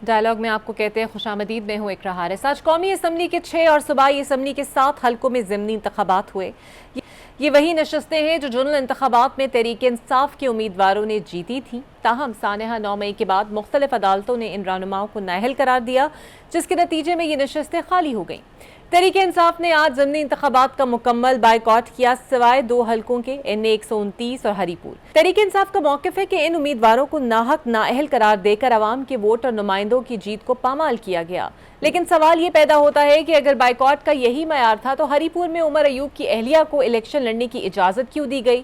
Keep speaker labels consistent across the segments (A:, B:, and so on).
A: Dialogue میں آپ کو کہتے ہیں خوش آمدید، میں ہوں اقرا حارث۔ آج قومی اسمبلی کے 6 اور صوبائی اسمبلی کے 7 حلقوں میں ضمنی انتخابات ہوئے۔ یہ وہی نشستیں ہیں جو جنرل انتخابات میں تحریک انصاف کے امیدواروں نے جیتی تھیں، تاہم سانحہ 9 مئی کے بعد مختلف عدالتوں نے ان رہنماؤں کو نااہل قرار دیا، جس کے نتیجے میں یہ نشستیں خالی ہو گئیں۔ تحریک انصاف نے آج ضمنی انتخابات کا مکمل بائیکاٹ کیا، سوائے 2 حلقوں کے NA 129 اور ہری پور۔ تحریک انصاف کا موقف ہے کہ ان امیدواروں کو ناحق نااہل قرار دے کر عوام کے ووٹ اور نمائندوں کی جیت کو پامال کیا گیا۔ لیکن سوال یہ پیدا ہوتا ہے کہ اگر بائیکاٹ کا یہی معیار تھا تو ہری پور میں عمر ایوب کی اہلیہ کو الیکشن لڑنے کی اجازت کیوں دی گئی؟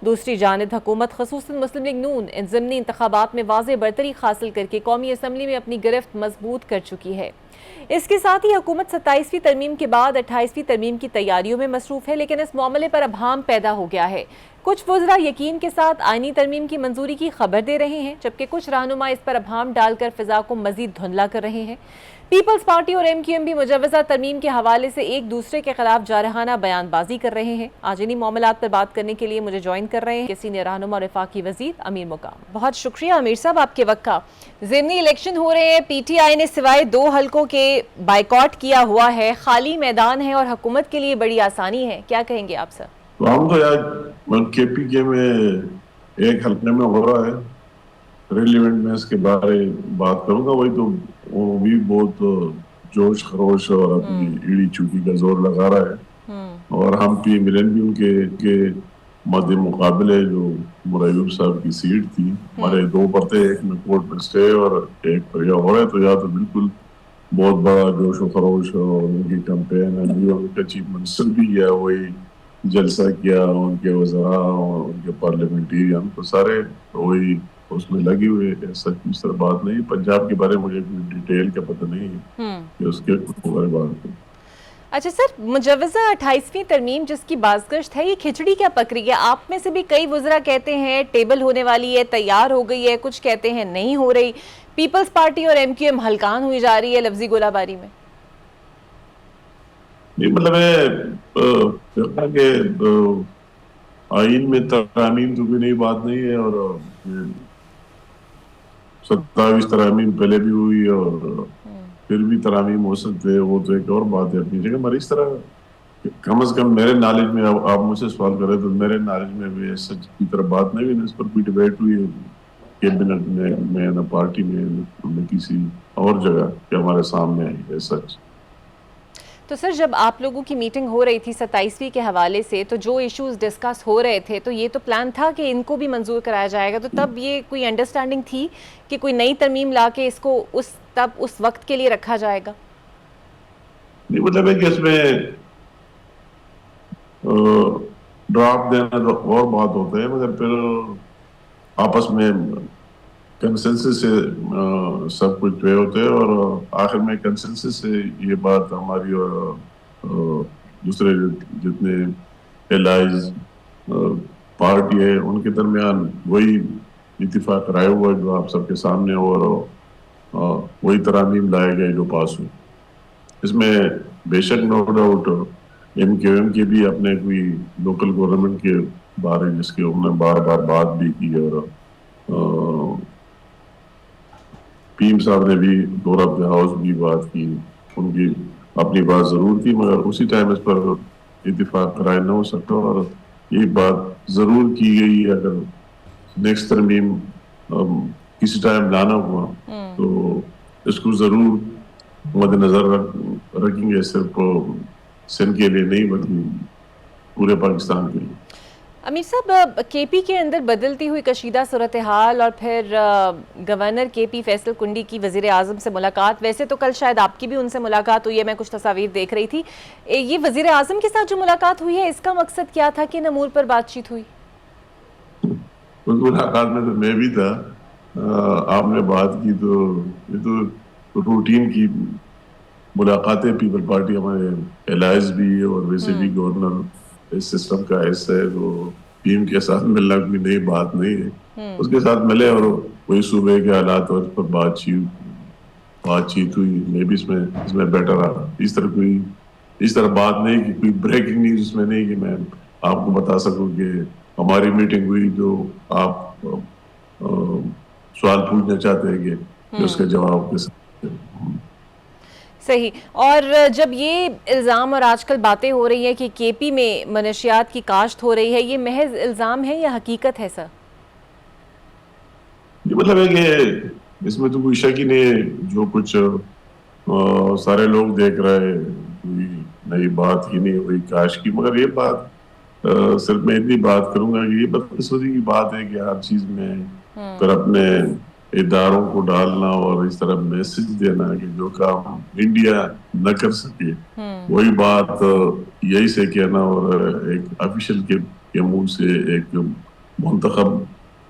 A: دوسری جانب حکومت خصوصاً مسلم لیگ نون ان ضمنی انتخابات میں واضح برتری حاصل کر کے قومی اسمبلی میں اپنی گرفت مضبوط کر چکی ہے۔ اس کے ساتھ ہی حکومت 27ویں ترمیم کے بعد 28ویں ترمیم کی تیاریوں میں مصروف ہے، لیکن اس معاملے پر ابہام پیدا ہو گیا ہے۔ کچھ وزراء یقین کے ساتھ آئینی ترمیم کی منظوری کی خبر دے رہے ہیں، جبکہ کچھ رہنما اس پر ابہام ڈال کر فضا کو مزید دھندلا کر رہے ہیں۔ پیپلز پارٹی اور MQM بھی مجوزہ ترمیم کے حوالے سے ایک دوسرے کے خلاف جارحانہ بیان بازی کر رہے ہیں۔ آج انہی معاملات پر بات کرنے کے لیے مجھے جوائن کر رہے ہیں سینئر رہنما اور وفاقی وزیر امیر مقام۔ بہت شکریہ امیر صاحب آپ کے وقت کا۔ ضمنی الیکشن ہو رہے ہیں، PTI نے سوائے 2 حلقوں کے بائیکاٹ کیا ہوا ہے، خالی میدان ہے اور حکومت کے لیے بڑی آسانی ہے، کیا کہیں گے آپ سر؟
B: تو ہم تو یار KPK میں ایک حلقے میں ہو رہا ہے ریلیونٹ، میں اس کے بارے بات کروں گا، وہی تو وہ بھی بہت جوش خروش اور اپنی ایڑی چوکی کا زور لگا رہا ہے، اور ہم پی ملن بھی ان کے مد مقابلے جو عمر ایوب صاحب کی سیٹ تھی، ہمارے 2 پرتے، ایک میں کورٹ میں اسٹے اور ایک پر یہ ہو رہا ہے، تو یا تو بالکل بہت بڑا جوش و خروش اور ان کی کمپین ہے، ان کا چیف منسٹر بھی ہے، وہی جلسہ کیا، ان کے وزراء اور ان کے پارلیمنٹیرین تو سارے وہی اس میں لگے ہوئے ہیں۔ سچ اس طرح بات نہیں، پنجاب کے بارے میں مجھے کوئی ڈیٹیل کا پتہ نہیں ہے کہ اس کے بارے بات ہے۔
A: اچھا سر، مجوزہ 28ویں ترمیم جس کی بازگشت ہے، یہ کھچڑی کیا پک رہی ہے؟ آپ میں سے بھی کئی وزراء کہتے ہیں ٹیبل ہونے والی ہے، تیار ہو گئی ہے، کچھ کہتے ہیں نہیں ہو رہی، پیپلز پارٹی اور MQM ہلکان ہوئی جا رہی ہے لفظی گولہ باری میں۔
B: نہیں مطلب ہے کہ آئین میں ترامیم تو بھی نئی بات نہیں ہے، اور 27 ترامیم پہلے بھی ہوئی اور پھر بھی ترامیم ہو سکتے ہیں، وہ تو ایک اور بات ہے اپنی جگہ، مگر اس طرح کم از کم میرے نالج میں، آپ مجھ سے سوال کر رہے تو میرے نالج میں بھی سچ کی طرح بات نہیں ہوئی، اس پر کوئی ڈیبیٹ ہوئی ہے کیبنٹ میں نہ پارٹی میں نہ کسی اور جگہ کہ ہمارے سامنے آئی ہے سچ۔
A: تو سر جب آپ لوگوں کی میٹنگ ہو رہی تھی 27ویں کے حوالے سے، تو جو ایشوز ڈسکس ہو رہے تھے تو یہ تو پلان تھا کہ ان کو بھی منظور کرایا جائے گا، تو تب یہ کوئی انڈرسٹینڈنگ تھی کہ کوئی نئی ترمیم لا کے اس کو اس وقت کے لیے رکھا جائے گا؟
B: نہیں مطلب ہے کہ اس میں ڈرافٹ دینا تو اور بات ہوتا ہے، مگر پھر آپس میں کنسنسس سے سب کچھ طے ہوتے ہیں، اور آخر میں کنسنسس سے یہ بات ہماری اور دوسرے جتنے الائز پارٹی ہے ان کے درمیان وہی اتفاق رائے ہوا جو آپ سب کے سامنے، اور وہی ترامیم لائے گئے جو پاس ہوئے۔ اس میں بے شک نو ڈاؤٹ MQM کے بھی اپنے کوئی لوکل گورنمنٹ کے بارے جس کے انہوں نے بار بار بات بھی کی، اور پیم صاحب نے بھی دور آف دا ہاؤس بھی بات کی، ان کی اپنی بات ضرور تھی، مگر اسی ٹائم اس پر اتفاق رائے نہ ہو سکتا، اور یہ بات ضرور کی گئی ہے اگر نیکسٹ ترمیم کسی ٹائم لانا ہوا تو اس کو ضرور مد نظر رکھیں گے، صرف سندھ کے لیے نہیں بلکہ پورے پاکستان کے لیے۔
A: امیر صاحب، KP کے اندر بدلتی ہوئی کشیدہ صورتحال اور پھر گورنر KP فیصل کنڈی کی وزیر اعظم سے ملاقات، ویسے تو کل شاید آپ کی بھی ان سے ملاقات ہوئی ہے، میں کچھ تصاویر دیکھ رہی تھی، یہ وزیر اعظم کے ساتھ جو ملاقات ہوئی ہے اس کا مقصد کیا تھا کہ امور پر بات چیت ہوئی؟
B: اس ملاقات میں تو میں بھی تھا، آپ نے بات کی تو یہ تو روٹین کی ملاقاتیں، پیپل پارٹی ہمارے الائز بھی اور ویسے بھی گورنر اس سسٹم کا حصہ ہے، تو ٹیم کے ساتھ ملنا کوئی نئی بات نہیں ہے، اس کے ساتھ ملے اور وہی صوبے کے حالات اور اس پر بات چیت ہوئی، میں بھی اس میں بیٹھا رہا۔ اس طرح بات نہیں کہ کوئی بریکنگ نیوز اس میں نہیں کہ میں آپ کو بتا سکوں کہ ہماری میٹنگ ہوئی جو آپ سوال پوچھنا چاہتے ہیں کہ جو اس کا جواب کے ساتھ.
A: صحیح. اور جب یہ الزام اور آج کل باتیں ہو رہی ہیں کہ کے پی میں منشیات کی کاشت ہو رہی ہے، یہ محض الزام ہے یا حقیقت ہے سر؟
B: یہ مطلب ہے کہ اس میں تو کوئی شک ہی نہیں ہے. جو کچھ سارے لوگ دیکھ رہے ہیں، کوئی نئی بات ہی نہیں ہوئی کاش کی. مگر یہ بات صرف میں اتنی بات کروں گا کہ یہ بدقسمتی کی بات ہے کہ ہر چیز میں پھر اپنے اداروں کو ڈالنا اور اس طرح میسج دینا کہ جو کام انڈیا نہ کر سکے وہی بات یہی سے کہنا، اور ایک آفیشل کے منہ سے، ایک منتخب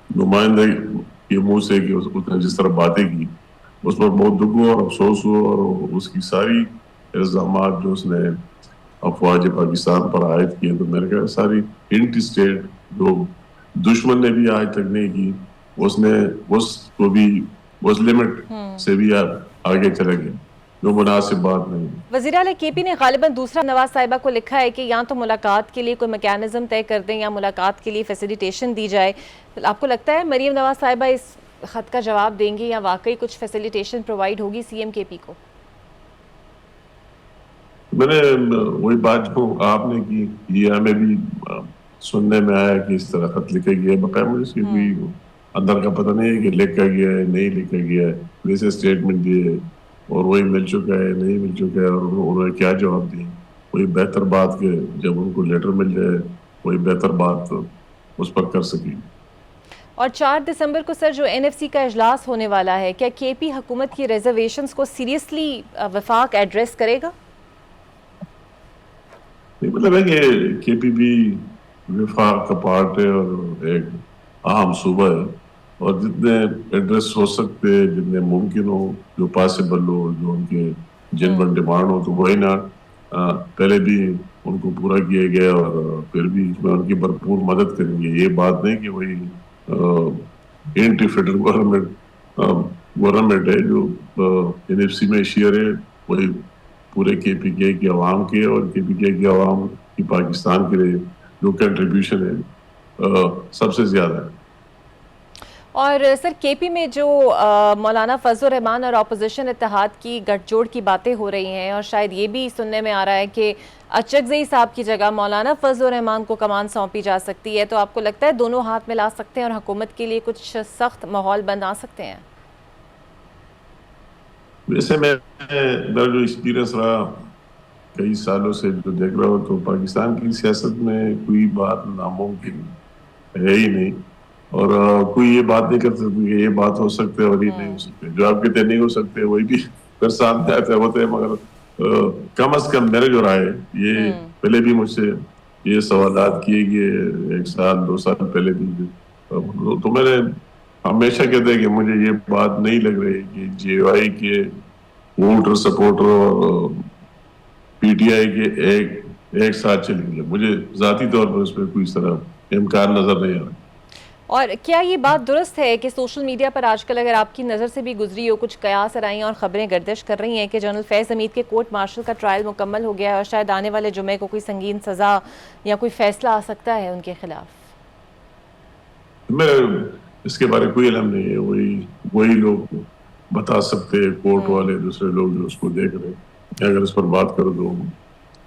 B: نمائندے کے منہ سے کہ اس نے جس طرح باتیں کی اس پر بہت دکھ ہوا اور افسوس ہوا. اور اس کی ساری الزامات جو اس نے افواج پاکستان پر عائد کیے تو میرے خیال ساری انٹی اسٹیٹ جو دشمن نے بھی آج تک نہیں کی، اس نے اس کو بھی اس لمٹ سے بھی آگے چلے گئے، جو مناسب بات نہیں.
A: وزیر اعلیٰ کے پی نے غالباً دوسرا نواز صاحبہ کو لکھا ہے کہ یا تو ملاقات کے لیے کوئی میکینزم طے کر دیں یا ملاقات کے لیے فیسیلیٹیشن دی جائے. آپ کو لگتا ہے مریم نواز صاحبہ اس خط کا جواب دیں گے یا واقعی کچھ فیسیلیٹیشن پرووائڈ ہوگی سی ایم کے پی کو؟
B: میں نے وہی بات جو آپ نے کی، یہ ہمیں بھی سننے میں آیا کہ اس طرح خط لکھا گیا ہے. بقایا مجھے اس کی کوئی اندر کا پتہ نہیں ہے کہ لکھا گیا ہے نہیں لکھا گیا ہے. ویسے اسٹیٹمنٹ دیے اور وہی مل چکا ہے نہیں مل چکا ہے، اور انہوں نے کیا جواب دیا. وہی بہتر بات کہ جب ان کو لیٹر مل جائے وہی بہتر بات اس پر کر سکی.
A: اور 4 دسمبر کو سر جو این ایف سی کا اجلاس ہونے والا ہے، کیا کے پی حکومت کی ریزرویشنز کو سیریسلی وفاق ایڈریس کرے گا؟
B: مطلب ہے کہ کے پی بھی وفاق کا پارٹ ہے اور ایک اہم صوبہ ہے، اور جتنے ایڈریس ہو سکتے جتنے ممکن ہو، جو پاسبل ہو، جو ان کے جن پر ڈیمانڈ ہو تو وہی نہ پہلے بھی ان کو پورا کیا گیا اور پھر بھی اس میں ان کی بھرپور مدد کریں گے. یہ بات نہیں کہ وہی اینٹی فیڈرل گورنمنٹ ہے جو این ایف سی میں شیئر ہے، وہی پورے کے پی کے کی عوام کے اور کے پی کے کی عوام کی پاکستان کے لیے جو کنٹریبیوشن ہے سب سے زیادہ ہے.
A: اور سر کے پی میں جو مولانا فضل الرحمان اور اپوزیشن اتحاد کی گٹھ جوڑ کی باتیں ہو رہی ہیں، اور شاید یہ بھی سننے میں آ رہا ہے کہ اچکزئی صاحب کی جگہ مولانا فضل الرحمان کو کمان سونپی جا سکتی ہے، تو آپ کو لگتا ہے دونوں ہاتھ ملا سکتے ہیں اور حکومت کے لیے کچھ سخت ماحول بنا سکتے ہیں؟
B: ویسے میرا جو ایکسپیرینس رہا کئی سالوں سے جو دیکھ رہا ہوں تو پاکستان کی سیاست میں کوئی بات ناممکن ہے ہی نہیں، اور کوئی یہ بات نہیں کر سکتی کہ یہ بات ہو سکتے اور یہ نہیں ہو سکتے. جو آپ کہتے نہیں ہو سکتے وہی بھی پھر سامنے آتے ہوتے ہیں. مگر کم از کم میرے جو رائے یہ پہلے بھی مجھ سے یہ سوالات کیے گئے 1 سال 2 سال پہلے بھی، تو میں نے ہمیشہ کہتے ہیں کہ مجھے یہ بات نہیں لگ رہی کہ جے آئی کے ووٹر سپورٹر اور پی ٹی آئی کے ایک ساتھ چلیں گے. مجھے ذاتی طور پر اس میں کوئی اس طرح امکان نظر نہیں آ رہا.
A: اور کیا یہ بات درست ہے کہ سوشل میڈیا پر آج کل اگر آپ کی نظر سے بھی گزری ہو کچھ قیاس آرائیاں اور خبریں گردش کر رہی ہیں کہ جنرل فیض حمید کے کورٹ مارشل کا ٹرائل مکمل ہو گیا ہے اور شاید آنے والے جمعے کو کوئی سنگین سزا یا کوئی فیصلہ آ سکتا ہے ان کے خلاف؟
B: میں اس کے بارے کوئی علم نہیں ہے، وہی لوگ بتا سکتے ہیں، کورٹ والے دوسرے لوگ جو اس کو دیکھ رہے ہیں. اگر اس پر بات کرو تو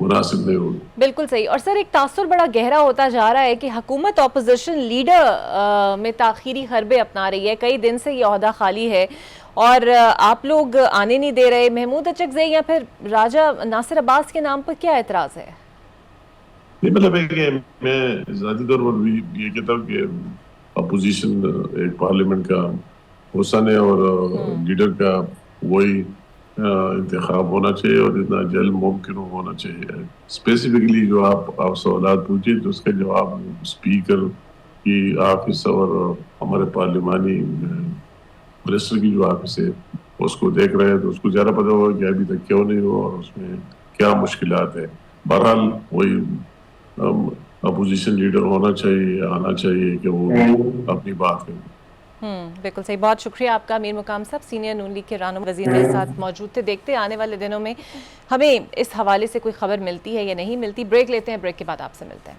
B: مناسب نہیں ہوگی.
A: بالکل صحیح. اور سر ایک تاثر بڑا گہرا ہوتا جا رہا ہے کہ حکومت اپوزیشن لیڈر میں تاخیری حربے اپنا رہی ہے. کئی دن سے یہ عہدہ خالی ہے اور آپ لوگ آنے نہیں دے رہے. محمود اچکزئی یا پھر راجہ ناصر عباس کے نام پر کیا اعتراض ہے؟
B: نہیں مطلب ہے کہ میں ذاتی طور پر بھی یہ کہتا ہوں کہ اپوزیشن ایک پارلیمنٹ کا حسن ہے اور لیڈر کا وہی انتخاب ہونا چاہیے اور جتنا جلد ممکن ہونا چاہیے. اسپیسیفکلی جو آپ سوالات پوچھے تو اس کا جواب اسپیکر کی آفس اور ہمارے پارلیمانی منسٹر کی جو آفس ہے اس کو دیکھ رہے ہیں تو اس کو زیادہ پتہ ہوگا کہ ابھی تک کیوں نہیں ہوا اور اس میں کیا مشکلات ہیں. بہرحال وہی اپوزیشن لیڈر ہونا چاہیے، آنا چاہیے کہ وہ اپنی بات کریں.
A: بالکل صحیح. بہت شکریہ آپ کا امیر مقام صاحب، سینئر نون لیگ کے رہنما وزیر میرے ساتھ موجود تھے. دیکھتے ہیں آنے والے دنوں میں ہمیں اس حوالے سے کوئی خبر ملتی ہے یا نہیں ملتی. بریک لیتے ہیں، بریک کے بعد آپ سے ملتے ہیں.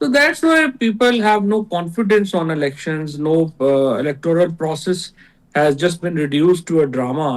C: So that's why people have no confidence on elections. No electoral process has just been reduced to a drama.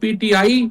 C: PTI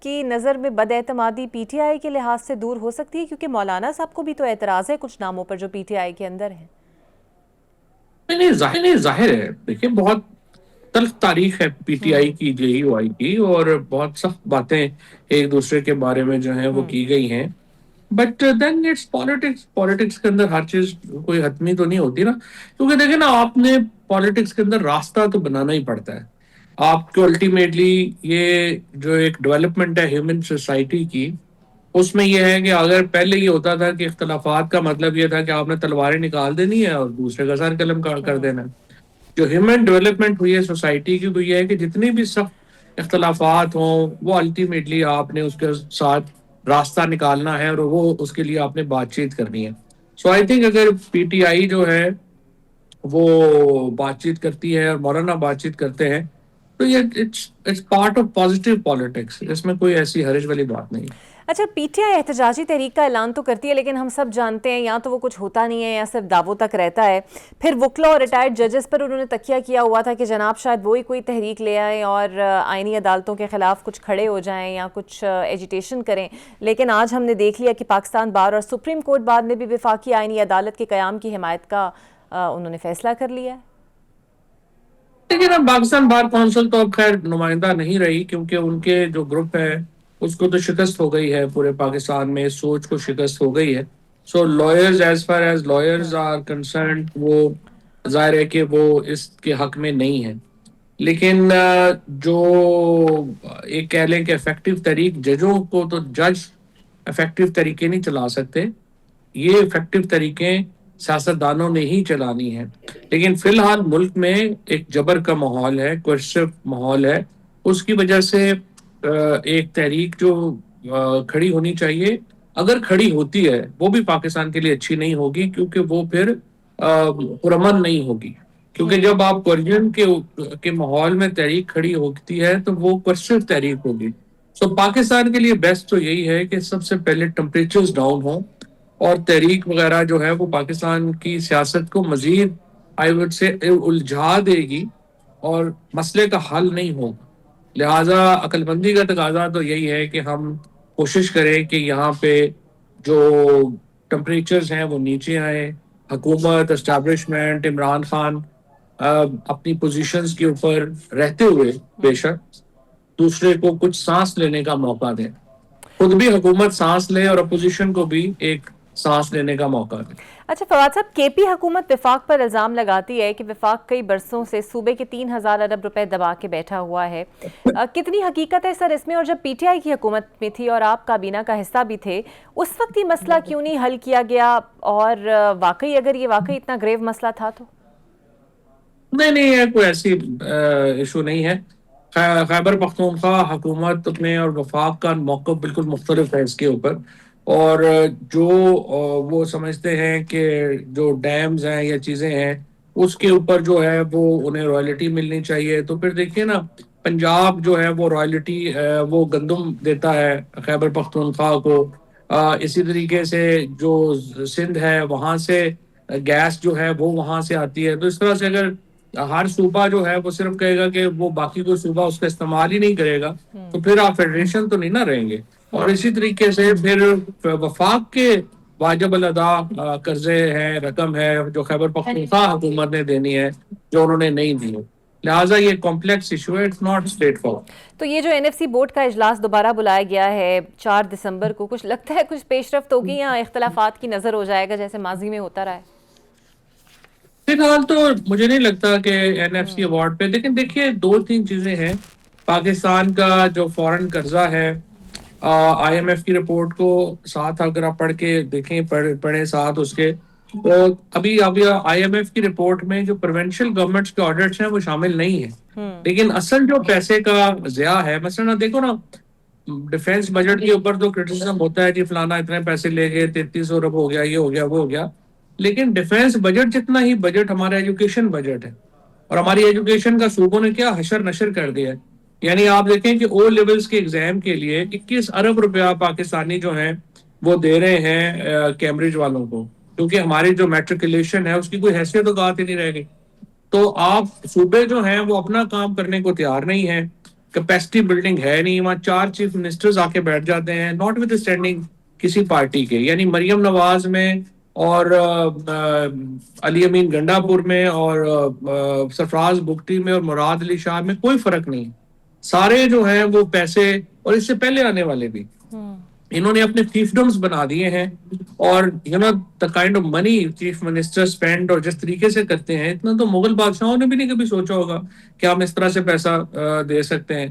A: آپ کی نظر میں بد اعتمادی پی ٹی آئی کے لحاظ سے دور ہو سکتی ہے؟ کیونکہ مولانا صاحب کو بھی تو اعتراض ہے کچھ ناموں پر جو پی ٹی آئی کے اندر ہیں.
C: نہیں ظاہر ہے. دیکھیں بہت تلخ تاریخ ہے پی ٹی آئی کی، جے یو آئی کی، اور بہت سخت باتیں ایک دوسرے کے بارے میں جو ہیں وہ کی گئی ہیں. But then it's politics. Politics کے اندر ہر چیز کوئی حتمی تو نہیں ہوتی نا. کیونکہ دیکھیں نا، آپ نے پالیٹکس کے اندر راستہ تو بنانا ہی پڑتا ہے. آپ کو الٹیمیٹلی یہ جو ایک ڈیولپمنٹ ہے ہیومن سوسائٹی کی، اس میں یہ ہے کہ اگر پہلے یہ ہوتا تھا کہ اختلافات کا مطلب یہ تھا کہ آپ نے تلواریں نکال دینی ہے اور دوسرے کا سر قلم کر دینا ہے. جو ہیومن ڈیولپمنٹ ہوئی ہے سوسائٹی کی، وہ یہ ہے کہ جتنی بھی سخت اختلافات ہوں وہ الٹیمیٹلی آپ نے اس کے ساتھ راستہ نکالنا ہے، اور وہ اس کے لیے آپ نے بات چیت کرنی ہے. سو آئی تھنک اگر پی ٹی آئی جو ہے وہ بات چیت کرتی ہے اور مولانا بات چیت کرتے ہیں، تو یہ it's part of positive politics. اس میں کوئی ایسی حرج والی بات نہیں.
A: اچھا، پی ٹی آئی احتجاجی تحریک کا اعلان تو کرتی ہے، لیکن ہم سب جانتے ہیں یا تو وہ کچھ ہوتا نہیں ہے یا صرف دعووں تک رہتا ہے. پھر وکلاء اور ریٹائرڈ ججز پر انہوں نے تکیہ کیا ہوا تھا کہ جناب شاید وہی کوئی تحریک لے آئیں اور آئینی عدالتوں کے خلاف کچھ کھڑے ہو جائیں یا کچھ ایجیٹیشن کریں. لیکن آج ہم نے دیکھ لیا کہ پاکستان بار اور سپریم کورٹ بار نے بھی وفاقی آئینی عدالت کے قیام کی حمایت کا انہوں نے فیصلہ کر لیا ہے.
C: لیکن اب پاکستان بار کونسل تو اب خیر نمائندہ نہیں رہی، کیونکہ ان کے جو گروپ ہے اس کو تو شکست ہو گئی ہے. پورے پاکستان میں سوچ کو شکست ہو گئی ہے. So lawyers, as far as lawyers are concerned, وہ ظاہر ہے کہ وہ اس کے حق میں نہیں ہے. لیکن جو ایک کہہ لیں کہ افیکٹو طریق، ججوں کو تو جج افیکٹو طریقے نہیں چلا سکتے. یہ افیکٹو طریقے سیاستدانوں نے ہی چلانی ہے. لیکن فی الحال ملک میں ایک جبر کا ماحول ہے، کوئرسو ماحول ہے. اس کی وجہ سے ایک تحریک جو کھڑی ہونی چاہیے، اگر کھڑی ہوتی ہے، وہ بھی پاکستان کے لیے اچھی نہیں ہوگی، کیونکہ وہ پھر پرامن نہیں ہوگی. کیونکہ جب آپ کوئرجن کے ماحول میں تحریک کھڑی ہوتی ہے تو وہ کوئرسو تحریک ہوگی. سو پاکستان کے لیے بیسٹ تو یہی ہے کہ سب سے پہلے ٹمپریچرز ڈاؤن ہوں، اور تحریک وغیرہ جو ہے وہ پاکستان کی سیاست کو مزید آئی وڈ سے الجھا دے گی اور مسئلے کا حل نہیں ہوگا. لہٰذا عقل مندی کا تقاضا تو یہی ہے کہ ہم کوشش کریں کہ یہاں پہ جو ٹمپریچرز ہیں وہ نیچے آئیں. حکومت، اسٹیبلشمنٹ، عمران خان اپنی پوزیشنز کے اوپر رہتے ہوئے بے شک دوسرے کو کچھ سانس لینے کا موقع دیں. خود بھی حکومت سانس لے اور اپوزیشن کو بھی ایک سانس لینے کا موقع دیں.
A: اچھا فواد صاحب، کے پی حکومت وفاق پر الزام لگاتی ہے کہ وفاق کئی برسوں سے صوبے کے 3,000 ارب روپے دبا کے بیٹھا ہوا ہے. کتنی حقیقت ہے سر اس میں؟ اور جب پی ٹی آئی کی حکومت میں تھی اور آپ کابینہ کا حصہ بھی تھے، اس وقت یہ مسئلہ کیوں نہیں حل کیا گیا؟ اور واقعی اگر یہ واقعی اتنا گریو مسئلہ تھا تو
C: نہیں یہ کوئی ایسی ایشو نہیں ہے. خیبر پختونخوا حکومت میں اور وفاق کا موقف بالکل مختلف ہے اس کے اوپر. اور جو وہ سمجھتے ہیں کہ جو ڈیمز ہیں یا چیزیں ہیں اس کے اوپر جو ہے وہ انہیں رائلٹی ملنی چاہیے. تو پھر دیکھیے نا، پنجاب جو ہے وہ رائلٹی وہ گندم دیتا ہے خیبر پختونخوا کو. اسی طریقے سے جو سندھ ہے وہاں سے گیس جو ہے وہ وہاں سے آتی ہے. تو اس طرح سے اگر ہر صوبہ جو ہے وہ صرف کہے گا کہ وہ باقی کوئی صوبہ اس کا استعمال ہی نہیں کرے گا، تو پھر آپ فیڈریشن تو نہیں نہ رہیں گے. اور اسی طریقے سے پھر وفاق کے واجب الادا قرضے ہیں، رقم ہے جو خیبر پختونخوا حکومت نے دینی ہے جو انہوں نے نہیں دی. لہٰذا یہ کمپلیکس ایشو ہے، اٹس ناٹ اسٹریٹ فارورڈ.
A: تو یہ جو این ایف سی بورڈ کا اجلاس دوبارہ بلایا گیا ہے 4 دسمبر کو، کچھ لگتا ہے کچھ پیش رفت ہوگی یا اختلافات کی نظر ہو جائے گا جیسے ماضی میں ہوتا رہا ہے؟
C: فی الحال تو مجھے نہیں لگتا کہ این ایف سی ایوارڈ پہ، لیکن دیکھیے 2-3 چیزیں ہیں. پاکستان کا جو فورن قرضہ ہے، آئی ایم ایف کی رپورٹ کو ساتھ اگر آپ پڑھ کے دیکھیں، پڑھیں ساتھ اس کے، تو ابھی آئی ایم ایف کی رپورٹ میں جو پروونشل گورنمنٹس کے آڈٹس ہیں وہ شامل نہیں ہیں. لیکن اصل جو پیسے کا ضیاع ہے، مثلا دیکھو نا، ڈیفینس بجٹ کے اوپر تو کرٹیسزم ہوتا ہے کہ فلانا اتنے پیسے لے گئے، 3300 ارب ہو گیا، یہ ہو گیا، وہ ہو گیا. لیکن ڈیفینس بجٹ جتنا ہی بجٹ ہمارا ایجوکیشن بجٹ ہے، اور ہماری ایجوکیشن کا صوبوں نے کیا حشر نشر کر دیا ہے. یعنی آپ دیکھیں کہ او لیولز کے ایگزام کے لیے 21 ارب روپیہ پاکستانی جو ہیں وہ دے رہے ہیں کیمبرج والوں کو، کیونکہ ہماری جو میٹریکولیشن ہے اس کی کوئی حیثیت و بات ہی نہیں رہ گئی. تو آپ صوبے جو ہیں وہ اپنا کام کرنے کو تیار نہیں ہیں. کیپیسٹی بلڈنگ ہے نہیں, وہاں 4 چیف منسٹرز آ کے بیٹھ جاتے ہیں ناٹ ود اسٹینڈنگ کسی پارٹی کے. یعنی مریم نواز میں اور علی امین گنڈا پور میں اور سرفراز بگٹی میں اور مراد علی شاہ میں کوئی فرق نہیں. سارے جو ہیں وہ پیسے, اور اس سے پہلے آنے والے بھی, انہوں نے اپنے فیفڈمز بنا دیے ہیں. اور the kind of money chief minister spend اور جس طریقے سے کرتے ہیں, اتنا تو مغل بادشاہوں نے بھی نہیں کبھی سوچا ہوگا کہ ہم اس طرح سے پیسہ دے سکتے ہیں.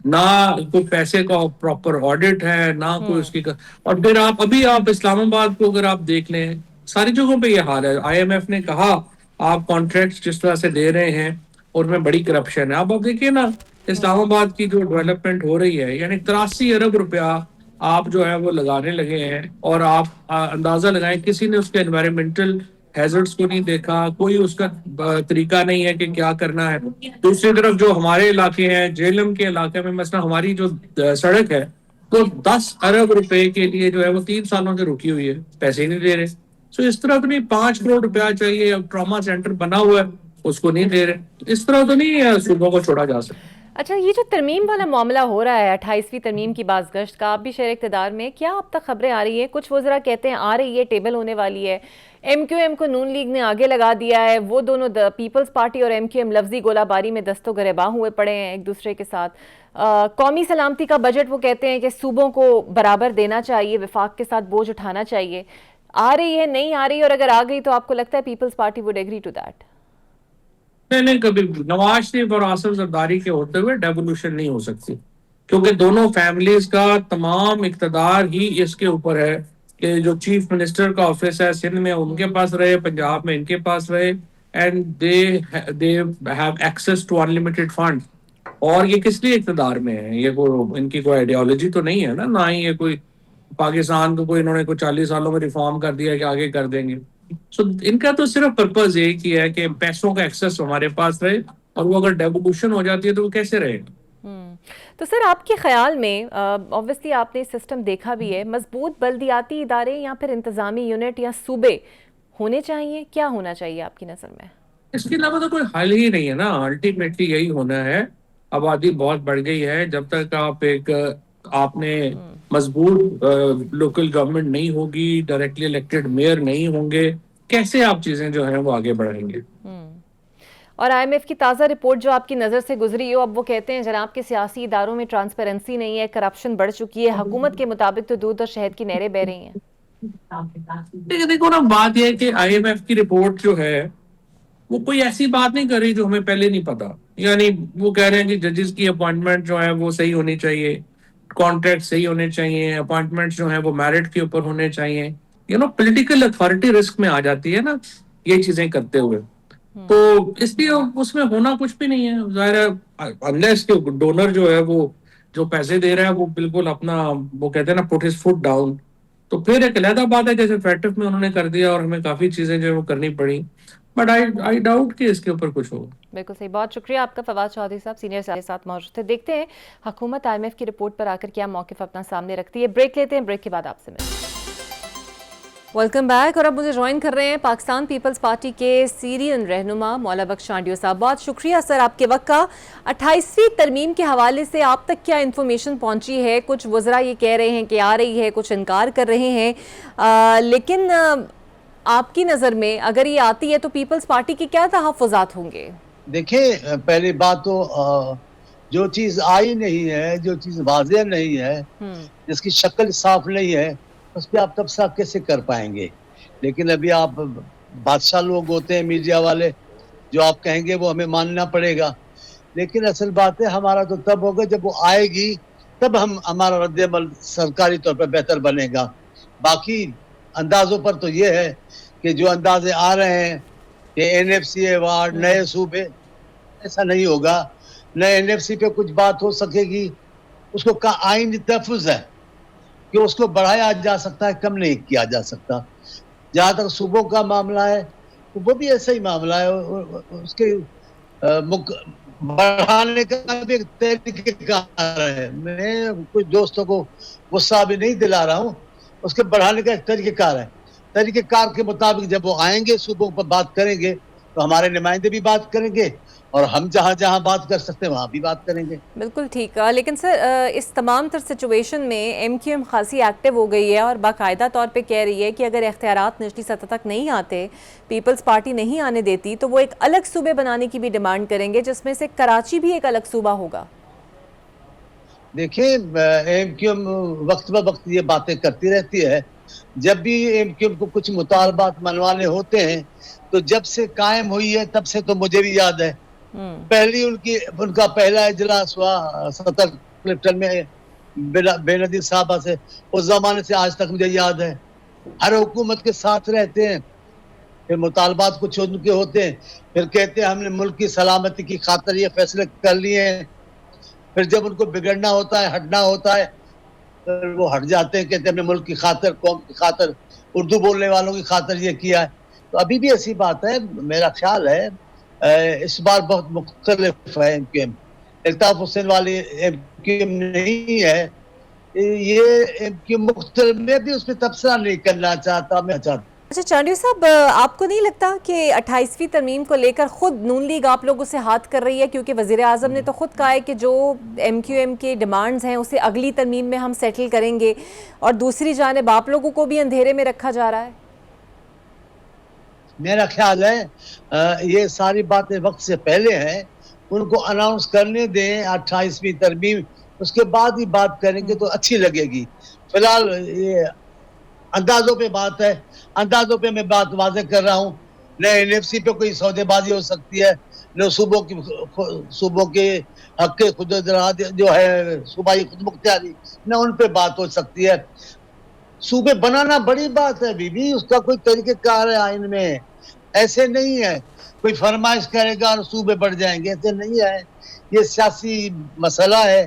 C: نہ کوئی پیسے کا پراپر آڈٹ ہے, نہ کوئی اس کی. اور پھر آپ اسلام آباد کو اگر آپ دیکھ لیں, ساری جگہوں پہ یہ حال ہے. آئی ایم ایف نے کہا آپ کانٹریکٹ جس طرح سے دے رہے ہیں اور میں بڑی کرپشن ہے. آپ دیکھیے نا اسلام آباد کی جو ڈیولپمنٹ ہو رہی ہے, یعنی 83 ارب روپیہ آپ جو ہے وہ لگانے لگے ہیں, اور آپ اندازہ لگائیں کسی نے اس کے انوائرمنٹل ہیزرڈز کو نہیں دیکھا, کوئی اس کا طریقہ نہیں ہے کہ کیا کرنا ہے. دوسری طرف جو ہمارے علاقے ہیں, جیلم کے علاقے میں مثلا ہماری جو سڑک ہے تو 10 ارب روپے کے لیے جو ہے وہ 3 سالوں سے رکی ہوئی ہے, پیسے ہی نہیں دے رہے. سو اس طرح تو نہیں 5 کروڑ روپیہ چاہیے, ٹراما سینٹر بنا ہوا ہے اس کو نہیں دے رہے. اس طرح تو نہیں صوبوں کو چھوڑا جا سکتا.
A: اچھا, یہ جو ترمیم والا معاملہ ہو رہا ہے 28ویں ترمیم کی بازگشت کا, آپ بھی شہر اقتدار میں, کیا اب تک خبریں آ رہی ہیں؟ کچھ وزراء کہتے ہیں آ رہی ہے, ٹیبل ہونے والی ہے. ایم کیو ایم کو نون لیگ نے آگے لگا دیا ہے, وہ دونوں پیپلز پارٹی اور ایم کیو ایم لفظی گولہ باری میں دست و گریباں ہوئے پڑے ہیں ایک دوسرے کے ساتھ. قومی سلامتی کا بجٹ وہ کہتے ہیں کہ صوبوں کو برابر دینا چاہیے, وفاق کے ساتھ بوجھ اٹھانا چاہیے. آ رہی ہے, نہیں آ رہی, اور اگر آ گئی تو آپ کو لگتا ہے Peoples Party would agree to that?
C: نہیں, کبھی نواز شریف اور آصف زرداری کے ہوتے ہوئے ڈیوولوشن نہیں ہو سکتی, کیونکہ دونوں فیملیز کا تمام اقتدار ہی اس کے اوپر ہے کہ جو چیف منسٹر کا آفس ہے سندھ میں ان کے پاس رہے, پنجاب میں ان کے پاس رہے, and they have access to unlimited funds. اور یہ کس لیے اقتدار میں ہے؟ یہ ان کی کوئی آئیڈیالوجی تو نہیں ہے نا, نہ ہی یہ کوئی پاکستان کو کوئی انہوں نے کوئی 40 سالوں میں ریفارم کر دیا کہ آگے کر دیں گے. سو ان کا تو صرف پرپز ایک ہی ہے کہ پیسوں کا ایکسس ہمارے پاس رہے, اور وہ اگر ڈیوولوشن ہو جاتی ہے تو وہ کیسے رہے گا.
A: تو سر آپ کے خیال میں اوبویسلی آپ نے سسٹم دیکھا بھی ہے, مضبوط بلدیاتی ادارے یا پھر انتظامی یونٹ یا صوبے ہونے چاہیے؟ کیا ہونا چاہیے آپ کی نظر میں؟
C: اس کے علاوہ تو کوئی حل ہی نہیں ہے نا, الٹیمیٹلی یہی ہونا ہے. آبادی بہت بڑھ گئی ہے, جب تک آپ نے مضبوط لوکل گورنمنٹ نہیں ہوگی, ڈائریکٹلی الیکٹڈ میئر نہیں ہوں گے, کیسے آپ چیزیں جو ہیں وہ آگے بڑھیں گے.
A: اور آئی ایم ایف کی تازہ رپورٹ جو آپ کی نظر سے گزری ہو, اب وہ کہتے ہیں جناب کے سیاسی اداروں میں ٹرانسپیرنسی نہیں ہے, کرپشن بڑھ چکی ہے, حکومت کے مطابق تو دودھ اور شہد کی نہریں بہہ رہی ہیں.
C: دیکھو نا, بات یہ ہے کہ آئی ایم ایف کی رپورٹ جو ہے وہ کوئی ایسی بات نہیں کر رہی جو ہمیں پہلے نہیں پتا. یعنی وہ کہہ رہے ہیں کہ ججز کی اپوائنٹمنٹ جو ہے وہ صحیح ہونی چاہیے, کانٹریکٹ صحیح ہونے چاہیے, اپوائنٹمنٹ جو ہے وہ میرٹ کے اوپر ہونے چاہیے. پولیٹیکل اتھارٹی رسک میں آ جاتی ہے نا یہ چیزیں کرتے ہوئے, تو اس لیے اس میں ہونا کچھ بھی نہیں ہے. ظاہر ہے انلیس کہ ڈونر جو ہے وہ جو پیسے دے رہا ہے وہ بالکل اپنا وہ کہتے ہیں نا پٹ ہز فٹ ڈاؤن, تو پھر ایک علیحدہ بات ہے جیسے فیٹف میں انہوں نے کر دیا اور ہمیں کافی چیزیں جو ہے وہ کرنی پڑی, بٹ آئی ڈاؤٹ کہ اس کے اوپر کچھ ہوگا.
A: بالکل صحیح, بہت شکریہ آپ کا فواد چودھری صاحب, سینئر کے ساتھ موجود تھے. دیکھتے ہیں حکومت آئی ایم ایف کی رپورٹ پر آ کر کیا موقف اپنا سامنے رکھتی ہے. بریک لیتے ہیں, بریک کے بعد آپ سے ملیں. Welcome back. اور اب مجھے جوائن کر رہے ہیں پاکستان پیپلز پارٹی کے سیرین رہنما مولا بخش چانڈیو صاحب. بہت شکریہ سر آپ کے وقت کا. 28ویں ترمیم کے حوالے سے آپ تک کیا انفارمیشن پہنچی ہے؟ کچھ وزراء یہ کہہ رہے ہیں کہ آ رہی ہے, کچھ انکار کر رہے ہیں, لیکن آپ کی نظر میں اگر یہ آتی ہے تو پیپلز پارٹی کے کیا تحفظات ہوں گے؟
D: دیکھیں, پہلی بات تو جو چیز آئی نہیں ہے, جو چیز واضح نہیں ہے, جس کی شکل صاف نہیں ہے, اس پہ آپ تبصرہ کیسے کر پائیں گے؟ لیکن ابھی آپ بادشاہ لوگ ہوتے ہیں میڈیا والے, جو آپ کہیں گے وہ ہمیں ماننا پڑے گا. لیکن اصل بات ہے ہمارا تو تب ہوگا جب وہ آئے گی, تب ہمارا رد عمل سرکاری طور پر بہتر بنے گا. باقی اندازوں پر تو یہ ہے کہ جو اندازے آ رہے ہیں کہ این ایف سی ایوارڈ, نئے صوبے, ایسا نہیں ہوگا. نئے این ایف سی پہ کچھ بات ہو سکے گی, اس کو آئینی تحفظ ہے کہ اس کو بڑھایا جا سکتا ہے, کم نہیں کیا جا سکتا. جہاں تک صوبوں کا معاملہ ہے تو وہ بھی ایسا ہی معاملہ ہے, اس کے بڑھانے کا بھی ایک طریقہ کار ہے. میں کچھ دوستوں کو غصہ بھی نہیں دلا رہا ہوں, اس کے بڑھانے کا ایک طریقہ کار ہے. طریقہ کار کے مطابق جب وہ آئیں گے صوبوں پر بات کریں گے تو ہمارے نمائندے بھی بات کریں گے اور ہم جہاں جہاں بات کر سکتے ہیں وہاں بھی بات کریں گے.
A: بالکل ٹھیک ہے. لیکن سر اس تمام تر سچویشن میں ایم کیو ایم خاصی ایکٹیو ہو گئی ہے اور باقاعدہ طور پہ کہہ رہی ہے کہ اگر اختیارات نچلی سطح تک نہیں آتے، پیپلز پارٹی نہیں آنے دیتی، تو وہ ایک الگ صوبے بنانے کی بھی ڈیمانڈ کریں گے، جس میں سے کراچی بھی ایک الگ صوبہ ہوگا.
D: دیکھیں ایم کیو ایم وقت بہ وقت یہ باتیں کرتی رہتی ہے. جب بھی ایم کیو ایم کو کچھ مطالبات منوانے ہوتے ہیں تو جب سے قائم ہوئی ہے تب سے تو مجھے بھی یاد ہے پہلی ان کا پہلا اجلاس ہوا صدر کلفٹن میں بے نظیر صاحبہ سے. اس زمانے سے آج تک مجھے یاد ہے. ہر حکومت کے ساتھ رہتے ہیں. پھر مطالبات کچھ ان کے ہوتے ہیں، پھر کہتے ہیں ہم نے ملک کی سلامتی کی خاطر یہ فیصلے کر لیے ہیں. پھر جب ان کو بگڑنا ہوتا ہے، ہٹنا ہوتا ہے، پھر وہ ہٹ جاتے ہیں، کہتے ہیں ہم نے ملک کی خاطر، قوم کی خاطر، اردو بولنے والوں کی خاطر یہ کیا ہے. تو ابھی بھی ایسی بات ہے. میرا خیال ہے اس بار بہت مختلف ہے M Q M. Altaf Hussain والی ایم کیو ایم نہیں ہے. یہ ایم کیو ایم مختلف، میں بھی اس پہ تبصرہ نہیں کرنا چاہتا. میں چاہتا
A: اچھا چانڈیو صاحب، آپ کو نہیں لگتا کہ 28ویں ترمیم کو لے کر خود نون لیگ آپ لوگوں سے ہاتھ کر رہی ہے؟ کیونکہ وزیر اعظم نے تو خود کہا ہے کہ جو ایم کیو ایم کے ڈیمانڈز ہیں اسے اگلی ترمیم میں ہم سیٹل کریں گے، اور دوسری جانب آپ لوگوں کو بھی اندھیرے میں رکھا جا رہا ہے.
D: میرا خیال ہے یہ ساری باتیں وقت سے پہلے ہیں. ان کو اناؤنس کرنے دیں 28ویں ترمیم، اس کے بعد ہی بات کریں گے تو اچھی لگے گی. فی الحال یہ اندازوں پہ بات ہے. اندازوں پہ میں بات واضح کر رہا ہوں. نہ این ایف سی پہ کوئی سودے بازی ہو سکتی ہے، نہ صوبوں کے حق خود ارادی جو ہے صوبائی خود مختاری، نہ ان پہ بات ہو سکتی ہے. صوبے بنانا بڑی بات ہے بی اس کا کوئی طریقہ کار ہے آئین میں. ایسے نہیں ہے کوئی فرمائش کرے گا اور صوبے بڑھ جائیں گے، ایسے نہیں ہے. یہ سیاسی مسئلہ ہے.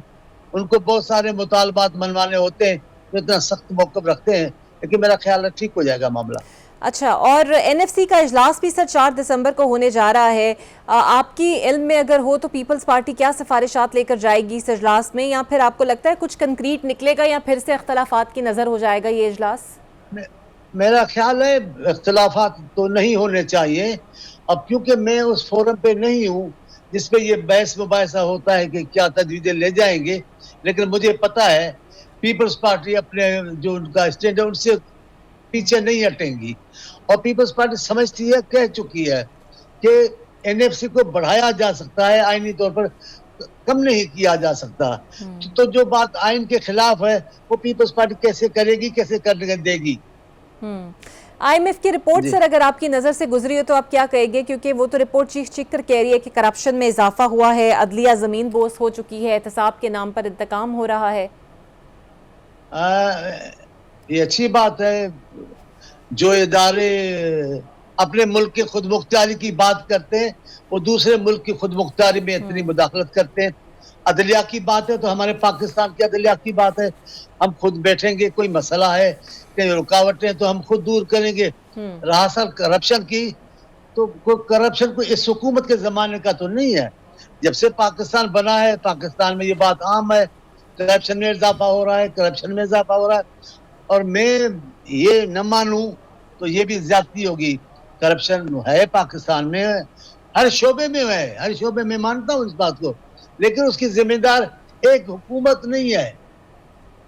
D: ان کو بہت سارے مطالبات منوانے ہوتے ہیں، اتنا سخت موقف رکھتے ہیں، لیکن میرا خیال ہے ٹھیک ہو جائے گا معاملہ.
A: اچھا، اور این ایف سی کا اجلاس بھی سر 4 دسمبر کو ہونے جا رہا ہے. آپ کی علم میں اگر ہو تو پیپلز پارٹی کیا سفارشات لے کر جائے گی اس اجلاس میں، یا پھر آپ کو لگتا ہے کچھ کنکریٹ نکلے گا، یا پھر سے اختلافات کی نظر ہو جائے گا یہ اجلاس؟
D: میرا خیال ہے اختلافات تو نہیں ہونے چاہیے. اب کیونکہ میں اس فورم پہ نہیں ہوں جس پہ یہ بحث مباحثہ ہوتا ہے کہ کیا تجویزیں لے جائیں گے، لیکن مجھے پتا ہے پیپلز پارٹی اپنے جو ان کا اسٹینڈ ہے ان سے پیچھے نہیں ہٹیں گی. اور پیپلز پارٹی سمجھتی ہے، کہہ چکی ہے کہ این ایف سی کو بڑھایا جا سکتا ہے، آئینی طور پر کم نہیں کیا جا سکتا. تو جو بات آئین کے خلاف ہے وہ پیپلز پارٹی کیسے کرے گی، کیسے کرنے دے گی.
A: آئی ایم ایف کی رپورٹ سر اگر آپ کی نظر سے گزری ہو تو آپ کیا کہیں گے؟ کیونکہ وہ تو رپورٹ چیخ چیخ کر کہہ رہی ہے کہ کرپشن میں اضافہ ہوا ہے، عدلیہ زمین بوس ہو چکی ہے، احتساب کے نام پر انتقام ہو رہا ہے.
D: یہ اچھی بات ہے. جو ادارے اپنے ملک کی خود مختاری کی بات کرتے ہیں وہ دوسرے ملک کی خود مختاری میں اتنی مداخلت کرتے ہیں. عدلیہ کی بات ہے تو ہمارے پاکستان کی عدلیہ کی بات ہے. ہم خود بیٹھیں گے، کوئی مسئلہ ہے، کوئی رکاوٹیں تو ہم خود دور کریں گے. رہا سر کرپشن کی، تو کرپشن کو اس حکومت کے زمانے کا تو نہیں ہے. جب سے پاکستان بنا ہے پاکستان میں یہ بات عام ہے، کرپشن میں اضافہ ہو رہا ہے، کرپشن میں اضافہ ہو رہا ہے. اور میں یہ نہ مانوں تو یہ بھی زیادتی ہوگی. کرپشن ہے پاکستان میں، ہر شعبے میں ہے، ہر شعبے میں مانتا ہوں اس بات کو، لیکن اس کی ذمہ دار ایک حکومت نہیں ہے،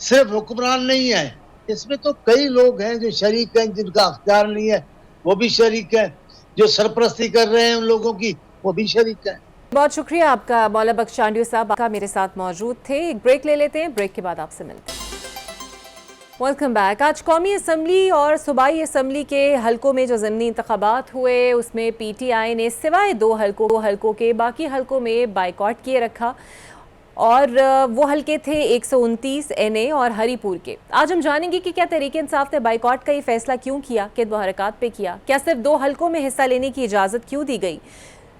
D: صرف حکمران نہیں ہے. اس میں تو کئی لوگ ہیں جو شریک ہیں، جن کا اختیار نہیں ہے وہ بھی شریک ہیں، جو سرپرستی کر رہے ہیں ان لوگوں کی وہ بھی شریک ہیں.
A: بہت شکریہ آپ کا مولا بخش چانڈیو صاحب کا میرے ساتھ موجود تھے. ایک بریک لے لیتے ہیں، بریک کے بعد آپ سے ملتے ہیں. Welcome back. آج قومی اسمبلی اور صوبائی اسمبلی کے حلقوں میں جو ضمنی انتخابات ہوئے اس میں پی ٹی آئی نے سوائے 2 حلقوں کے باقی حلقوں میں بائیکاٹ کیے رکھا، اور وہ حلقے تھے 129 این اے اور ہری پور کے. آج ہم جانیں گے کہ کیا تحریک انصاف نے بائیکاٹ کا یہ فیصلہ کیوں کیا، کدو حرکات پہ کیا، کیا صرف 2 حلقوں میں حصہ لینے کی اجازت کیوں دی گئی،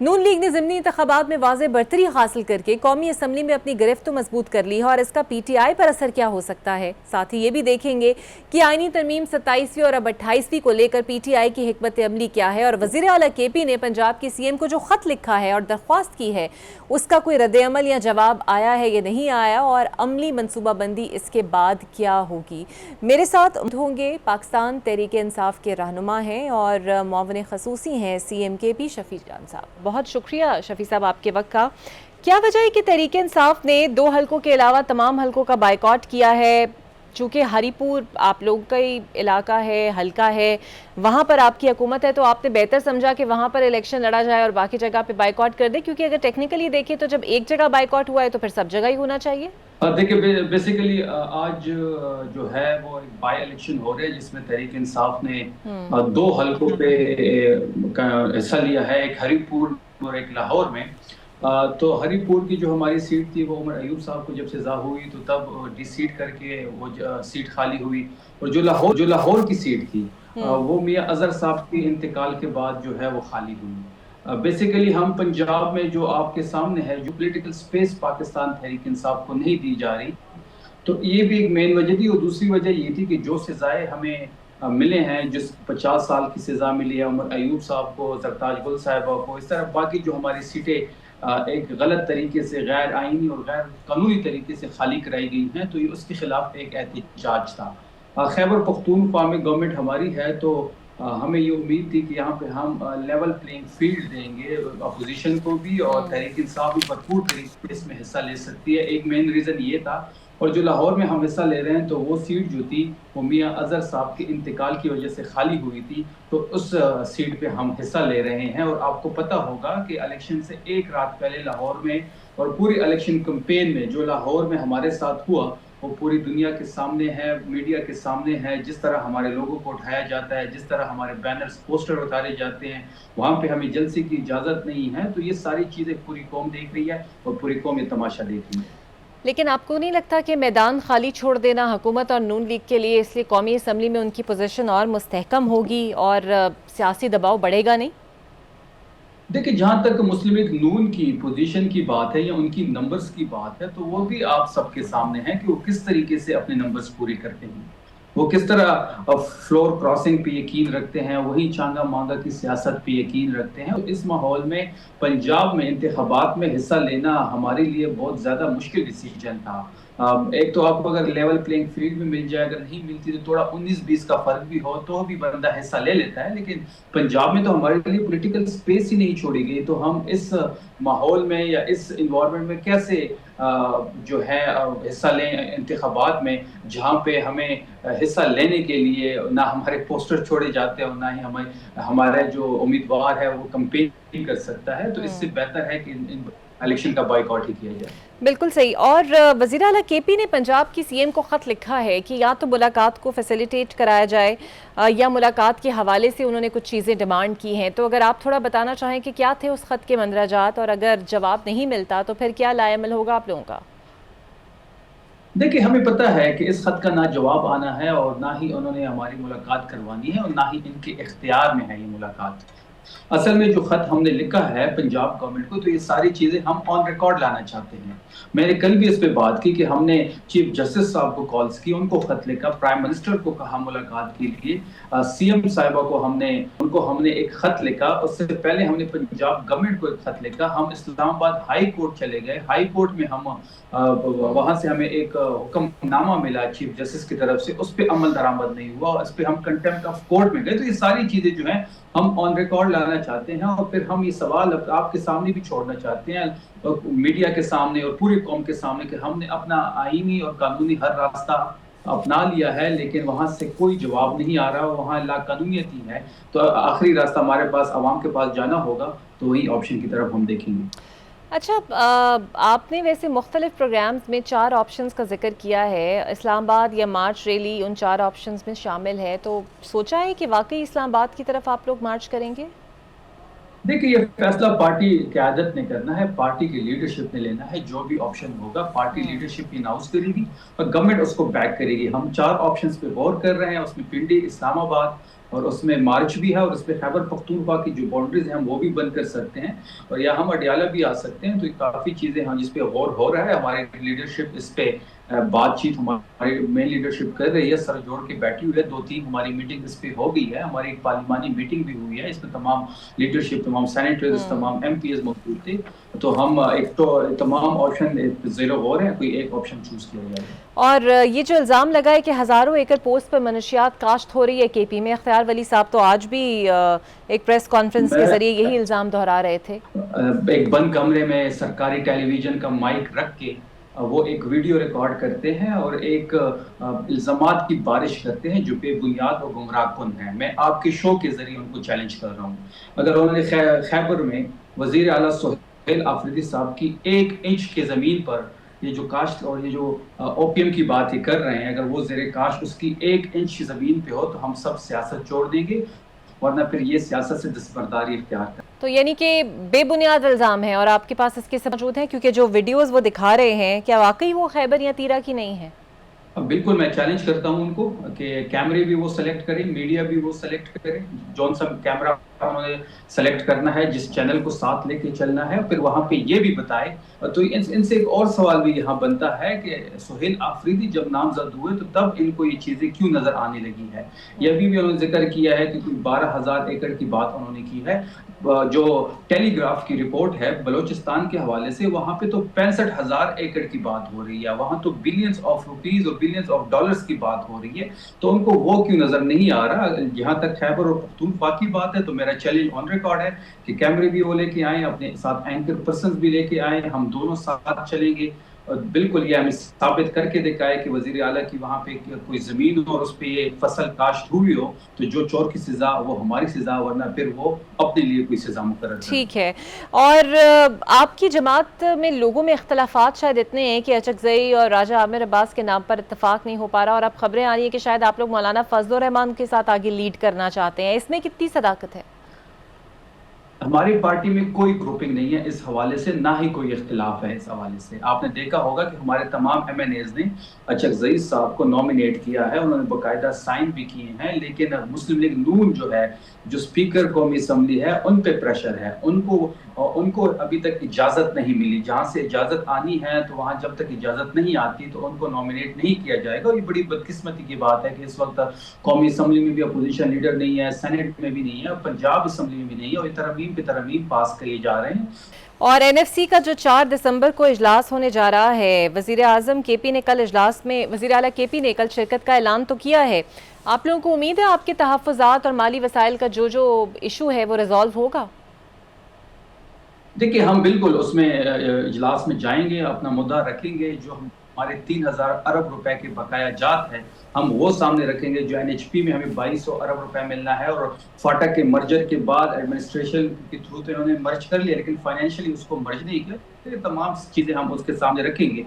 A: نون لیگ نے ضمنی انتخابات میں واضح برتری حاصل کر کے قومی اسمبلی میں اپنی گرفت تو مضبوط کر لی ہے، اور اس کا پی ٹی آئی پر اثر کیا ہو سکتا ہے؟ ساتھ ہی یہ بھی دیکھیں گے کہ آئینی ترمیم 27ویں اور اب 28ویں کو لے کر پی ٹی آئی کی حکمت عملی کیا ہے، اور وزیر اعلیٰ کے پی نے پنجاب کے سی ایم کو جو خط لکھا ہے اور درخواست کی ہے اس کا کوئی رد عمل یا جواب آیا ہے یا نہیں آیا، اور عملی منصوبہ بندی اس کے بعد کیا ہوگی؟ میرے ساتھ ہوں گے پاکستان تحریک انصاف کے رہنما ہیں اور معاون خصوصی ہیں سی ایم کے پی شفیع جان صاحب۔ بہت شکریہ شفیع صاحب آپ کے وقت کا۔ کیا وجہ ہے کہ تحریک انصاف نے 2 حلقوں کے علاوہ تمام حلقوں کا بائیکاٹ کیا ہے؟ چونکہ ہری پور آپ لوگوں کا ہی علاقہ ہے، حلقہ ہے، وہاں پر آپ کی حکومت ہے، تو آپ نے بہتر سمجھا کہ وہاں پر الیکشن لڑا جائے اور باقی جگہ پہ بائیکاٹ کر دے، کیونکہ اگر ٹیکنیکلی دیکھیں تو جب ایک جگہ بائیکاٹ ہوا ہے تو پھر سب جگہ ہی ہونا چاہیے۔
E: دیکھیں بیسیکلی آج جو ہے وہ ایک بائی الیکشن ہو رہے ہیں جس میں تحریک انصاف نے 2 حلقوں پہ حصہ لیا ہے، ایک ہری پور اور ایک لاہور میں۔ تو ہری پور کی جو ہماری سیٹ تھی وہ عمر ایوب صاحب کو جب سزا ہوئی تو تب ڈی سیٹ کر کے وہ سیٹ خالی ہوئی، اور جو لاہور کی سیٹ تھی وہ میاں اظہر صاحب کے انتقال کے بعد جو ہے وہ خالی ہوئی۔ بیسیکلی ہم پنجاب میں جو آپ کے سامنے ہے، جو پولیٹیکل سپیس پاکستان تحریک انصاف کو نہیں دی جا رہی، تو یہ بھی ایک مین وجہ تھی۔ اور دوسری وجہ یہ تھی کہ جو سزائیں ہمیں ملے ہیں، جس 50 سال کی سزا ملی ہے عمر ایوب صاحب کو، زرتاج گل صاحبہ کو، اس طرح باقی جو ہماری سیٹیں ایک غلط طریقے سے، غیر آئینی اور غیر قانونی طریقے سے خالی کرائی گئی ہیں، تو یہ اس کے خلاف ایک احتجاج تھا۔ خیبر پختونخوا میں گورنمنٹ ہماری ہے تو ہمیں یہ امید تھی کہ یہاں پہ ہم لیول پلینگ فیلڈ دیں گے اپوزیشن کو بھی، اور تحریک انصاف بھی بھرپور طریقے سے اس میں حصہ لے سکتی ہے۔ ایک مین ریزن یہ تھا۔ اور جو لاہور میں ہم حصہ لے رہے ہیں تو وہ سیٹ جو تھی وہ میاں اظہر صاحب کے انتقال کی وجہ سے خالی ہوئی تھی، تو اس سیٹ پہ ہم حصہ لے رہے ہیں۔ اور آپ کو پتہ ہوگا کہ الیکشن سے ایک رات پہلے لاہور میں اور پوری الیکشن کمپین میں جو لاہور میں ہمارے ساتھ ہوا وہ پوری دنیا کے سامنے ہے، میڈیا کے سامنے ہے۔ جس طرح ہمارے لوگوں کو اٹھایا جاتا ہے، جس طرح ہمارے بینرز پوسٹر اتارے جاتے ہیں، وہاں پہ ہمیں جلسے کی اجازت نہیں ہے، تو یہ ساری چیزیں پوری قوم دیکھ رہی ہے اور پوری قوم یہ تماشا دیکھ رہی ہے۔
A: لیکن آپ کو نہیں لگتا کہ میدان خالی چھوڑ دینا حکومت اور نون لیگ کے لیے، اس لیے قومی اسمبلی میں ان کی پوزیشن اور مستحکم ہوگی اور سیاسی دباؤ بڑھے گا نہیں؟
E: دیکھیں جہاں تک مسلم لیگ نون کی پوزیشن کی بات ہے یا ان کی نمبرز کی بات ہے، تو وہ بھی آپ سب کے سامنے ہے کہ وہ کس طریقے سے اپنے نمبرز پورے کرتے ہیں، وہ کس طرح فلور کراسنگ پہ یقین رکھتے ہیں، وہی چانگا مانگا کی سیاست پہ یقین رکھتے ہیں۔ اس ماحول میں پنجاب میں انتخابات میں حصہ لینا ہمارے لیے بہت زیادہ مشکل ڈیسیجن تھا۔ ایک تو آپ کو اگر لیول پلینگ فیلڈ میں مل جائے، اگر نہیں ملتی تو تھوڑا 19-20 کا فرق بھی ہو تو بھی بندہ حصہ لے لیتا ہے، لیکن پنجاب میں تو ہمارے لیے پولیٹیکل سپیس ہی نہیں چھوڑی گئی، تو ہم اس ماحول میں یا اس انوائرمنٹ میں کیسے جو ہے حصہ لیں انتخابات میں، جہاں پہ ہمیں حصہ لینے کے لیے نہ ہمارے پوسٹر چھوڑے جاتے ہیں اور نہ ہی ہمارا جو امیدوار ہے وہ کمپین کر سکتا ہے۔ تو اس سے بہتر ہے کہ الیکشن کا بائیکاٹ ہی کیا جائے۔
A: بالکل صحیح۔ اور وزیر اعلیٰ کے پی نے پنجاب کی سی ایم کو خط لکھا ہے کہ یا تو ملاقات کو فیسیلیٹیٹ کرایا جائے یا ملاقات کے حوالے سے انہوں نے کچھ چیزیں ڈیمانڈ کی ہیں، تو اگر آپ تھوڑا بتانا چاہیں کہ کیا تھے اس خط کے مندرجات، اور اگر جواب نہیں ملتا تو پھر کیا لائے عمل ہوگا آپ لوگوں کا؟
E: دیکھیں ہمیں پتہ ہے کہ اس خط کا نہ جواب آنا ہے اور نہ ہی انہوں نے ہماری ملاقات کروانی ہے اور نہ ہی ان کے اختیار میں ہے یہ ملاقات۔ اصل میں جو خط ہم نے لکھا ہے پنجاب گورنمنٹ کو، تو یہ ساری چیزیں ہم آن ریکارڈ لانا چاہتے ہیں۔ میں نے کل بھی اس پہ بات کی کہ ہم نے چیف جسٹس صاحب کو کالز کی، ان کو خط لکھا، پرائم منسٹر کو کہا ملاقات کے لیے، سی ایم صاحبہ کو ہم نے ایک خط لکھا۔ اس سے پہلے ہم نے پنجاب گورنمنٹ کو ایک خط لکھا۔ ہم اسلام آباد ہائی کورٹ چلے گئے، ہائی کورٹ میں ہم وہاں سے ہمیں ایک حکم نامہ ملا چیف جسٹس کی طرف سے، اس پہ عمل درآمد نہیں ہوا اور اس پہ ہم کنٹیمپٹ آف کورٹ میں گئے۔ تو یہ ساری چیزیں جو ہیں ہم آن ریکارڈ لانا چاہتے ہیں، اور پھر ہم یہ سوال آپ کے سامنے بھی چھوڑنا چاہتے ہیں، میڈیا کے سامنے اور پوری قوم کے سامنے، کہ ہم نے اپنا آئینی اور قانونی ہر راستہ اپنا لیا ہے لیکن وہاں سے کوئی جواب نہیں آ رہا، وہاں لا قانونیت ہی ہے۔ تو آخری راستہ ہمارے پاس عوام کے پاس جانا ہوگا، تو وہی آپشن کی طرف ہم دیکھیں گے۔
A: اچھا، آپ نے ویسے مختلف پروگرامز میں 4 آپشنز کا ذکر کیا ہے، اسلام آباد یا مارچ ریلی ان 4 آپشنز میں شامل ہے، تو سوچا ہے کہ واقعی اسلام آباد کی طرف آپ لوگ مارچ کریں گے؟
E: دیکھیں یہ فیصلہ پارٹی قیادت نے کرنا ہے، پارٹی کی لیڈرشپ نے لینا ہے۔ جو بھی آپشن ہوگا پارٹی لیڈرشپ اناؤنس کرے گی اور گورنمنٹ اس کو بیک کرے گی۔ ہم 4 آپشنز پہ غور کر رہے ہیں، اس میں پنڈی، اسلام آباد اور اس میں مارچ بھی ہے اور اس پہ خیبر پختونخوا کی جو باؤنڈریز ہیں ہم وہ بھی بند کر سکتے ہیں اور یا ہم اڈیالہ بھی آ سکتے ہیں. تو کافی چیزیں ہیں جس پہ غور ہو رہا ہے. ہماری لیڈرشپ اس پہ بات چیت ہماری مین لیڈرشپ کر رہی ہے, سر جوڑ کے بیٹھی ہوئی ہے. 2-3 ہماری میٹنگ اس پہ ہو گئی ہے. ہماری ایک پارلیمانی میٹنگ بھی ہوئی ہے, اس میں تمام لیڈرشپ, تمام سینیٹرز, تمام ایم پی ایز موجود تھے. تو ہم ایک تو تمام آپشن زیرو ہو رہے ہیں, کوئی ایک آپشن چوز کیا جائے.
A: اور یہ جو الزام لگا ہے کہ ہزاروں ایکڑ پوسٹ پر منشیات کاشت ہو رہی ہے کے پی میں, اختیار ولی صاحب تو آج بھی ایک پریس کانفرنس کے ذریعے یہی الزام دہرا رہے تھے.
E: ایک بند کمرے میں سرکاری ٹیلی ویژن کا مائک رکھ کے وہ ایک ویڈیو ریکارڈ کرتے ہیں اور ایک الزامات کی بارش کرتے ہیں جو بے بنیاد اور گمراہ کن ہیں. میں آپ کے شو کے ذریعے ان کو چیلنج کر رہا ہوں. اگر انہوں نے خیبر میں وزیر اعلیٰ سہیل آفریدی صاحب کی 1 انچ کے زمین پر یہ جو کاشت اور یہ جو اوپیم کی بات یہ کر رہے ہیں, اگر وہ زیر کاشت اس کی 1 انچ زمین پہ ہو تو ہم سب سیاست چھوڑ دیں گے, ورنہ پھر یہ سیاست سے دستبرداری اختیار کریں.
A: تو یعنی کہ بے بنیاد الزام ہے اور آپ کے پاس اس کے موجود ہیں, کیونکہ جو ویڈیوز وہ دکھا رہے ہیں کیا واقعی وہ خیبر یا تیرا کی نہیں ہے؟
E: بالکل میں چیلنج کرتا ہوں ان کو کہ کیمرے بھی وہ سلیکٹ کریں, میڈیا بھی وہ سلیکٹ کریں, جون سا کیمرہ انہوں نے سلیکٹ کرنا ہے, جس چینل کو ساتھ لے کے چلنا ہے, پھر وہاں پہ یہ بھی بتائے. تو ان سے ایک اور سوال بھی یہاں بنتا ہے کہ سہیل آفریدی جب نامزد ہوئے تو تب ان کو یہ چیزیں کیوں نظر آنے لگی ہے. یہ بھی انہوں نے ذکر کیا ہے کہ 12,000 ایکڑ کی بات انہوں نے کی ہے. جو ٹیلی گراف کی رپورٹ ہے بلوچستان کے حوالے سے, وہاں پہ تو 65,000 ایکڑ کی بات ہو رہی ہے, وہاں تو بلینز آف روپیز اور بلینز آف ڈالرز کی بات ہو رہی ہے. تو ان کو وہ کیوں نظر نہیں آ رہا؟ جہاں تک خیبر اور پختونخوا کی بات ہے تو میرا چیلنج آن ریکارڈ ہے کہ کیمرے بھی وہ لے کے آئیں, اپنے ساتھ اینکر پرسنز بھی لے کے آئیں, ہم دونوں ساتھ چلیں گے. بالکل یہ ہمیں ثابت کر کے دکھائے کہ وزیر اعلیٰ کی وہاں پہ کوئی زمین ہو اور اس پہ یہ فصل کاشت ہوئی ہو تو جو چور کی سزا وہ ہماری سزا, ورنہ پھر وہ اپنے لیے کوئی سزا مقرر کرے.
A: ٹھیک ہے. اور آپ کی جماعت میں لوگوں میں اختلافات شاید اتنے ہیں کہ اچکزئی اور راجہ عامر عباس کے نام پر اتفاق نہیں ہو پا رہا, اور اب خبریں آ رہی ہیں کہ شاید آپ لوگ مولانا فضل الرحمان کے ساتھ آگے لیڈ کرنا چاہتے ہیں. اس میں کتنی صداقت ہے؟
E: ہماری پارٹی میں کوئی گروپنگ نہیں ہے اس حوالے سے, نہ ہی کوئی اختلاف ہے اس حوالے سے. آپ نے دیکھا ہوگا کہ ہمارے تمام ایم این ایز نے اچکزئی صاحب کو نامینیٹ کیا ہے, انہوں نے باقاعدہ سائن بھی کیے ہیں, لیکن مسلم لیگ نون جو ہے, جو اسپیکر قومی اسمبلی ہے, ان پہ پریشر ہے. ان کو ابھی تک اجازت نہیں ملی. جہاں سے اجازت آنی ہے تو وہاں جب تک اجازت نہیں آتی تو ان کو نامینیٹ نہیں کیا جائے گا. اور یہ بڑی بدقسمتی کی بات ہے کہ اس وقت قومی اسمبلی میں بھی اپوزیشن لیڈر نہیں ہے, سینٹ میں بھی نہیں ہے, پنجاب اسمبلی میں بھی نہیں ہے, اور ترمیم پہ ترمیم پاس کیے جا رہے ہیں.
A: اور این ایف سی کا جو 4 دسمبر کو اجلاس ہونے جا رہا ہے, وزیر اعظم کے پی نے کل اجلاس میں, وزیر اعلیٰ کے پی نے کل شرکت کا اعلان تو کیا ہے. آپ لوگوں کو امید ہے آپ کے تحفظات اور مالی وسائل کا جو ایشو ہے وہ ریزالو ہوگا؟
E: دیکھیں ہم بالکل اس میں اجلاس میں جائیں گے, اپنا مدعا رکھیں گے. جو ہمارے 3,000 ارب روپے کے بقایا جات ہیں ہم وہ سامنے رکھیں گے. جو این ایچ پی میں ہمیں 2,200 ارب روپے ملنا ہے, اور فاٹا کے مرجر کے بعد ایڈمنسٹریشن کے تھرو تو انہوں نے مرج کر لیا لیکن فائنینشلی اس کو مرج نہیں کیا. یہ تمام چیزیں ہم اس کے سامنے رکھیں گے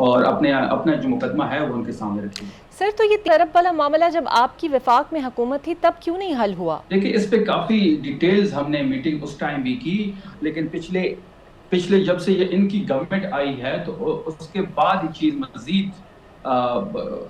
E: اور اپنا جو مقدمہ ہے وہ ان کے سامنے رکھیں گے.
A: سر تو یہ ارب والا معاملہ جب آپ کی وفاق میں حکومت تھی تب کیوں نہیں حل ہوا؟
E: دیکھیں اس پہ کافی ڈیٹیلز ہم نے میٹنگ اس ٹائم بھی کی, لیکن پچھلے جب سے یہ ان کی گورنمنٹ آئی ہے تو اس کے بعد یہ چیز مزید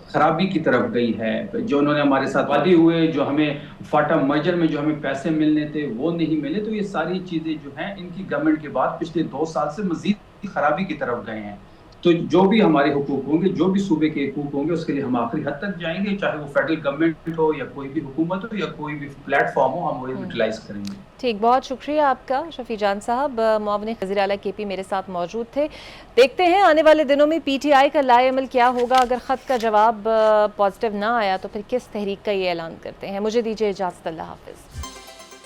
E: خرابی کی طرف گئی ہے. جو انہوں نے ہمارے ساتھ وعدے ہوئے, جو ہمیں فاٹا مرجر میں جو ہمیں پیسے ملنے تھے وہ نہیں ملے, تو یہ ساری چیزیں جو ہیں ان کی گورنمنٹ کے بعد پچھلے 2 سال سے مزید خرابی کی طرف گئے ہیں. تو جو بھی ہمارے حقوق ہوں گے, جو بھی صوبے کے حقوق ہوں گے, اس کے لیے ہم آخری حد تک جائیں گے, چاہے وہ فیڈرل گورنمنٹ ہو یا کوئی بھی حکومت ہو یا کوئی بھی پلیٹ فارم ہو, ہم وہ یوٹیلائز کریں گے.
A: ٹھیک, بہت شکریہ آپ کا شفیع جان صاحب. معاون وزیر اعلیٰ کے پی میرے ساتھ موجود تھے. دیکھتے ہیں آنے والے دنوں میں پی ٹی آئی کا لائے عمل کیا ہوگا. اگر خط کا جواب پازیٹیو نہ آیا تو پھر کس تحریک کا یہ اعلان کرتے ہیں. مجھے دیجیے اجازت, اللہ حافظ.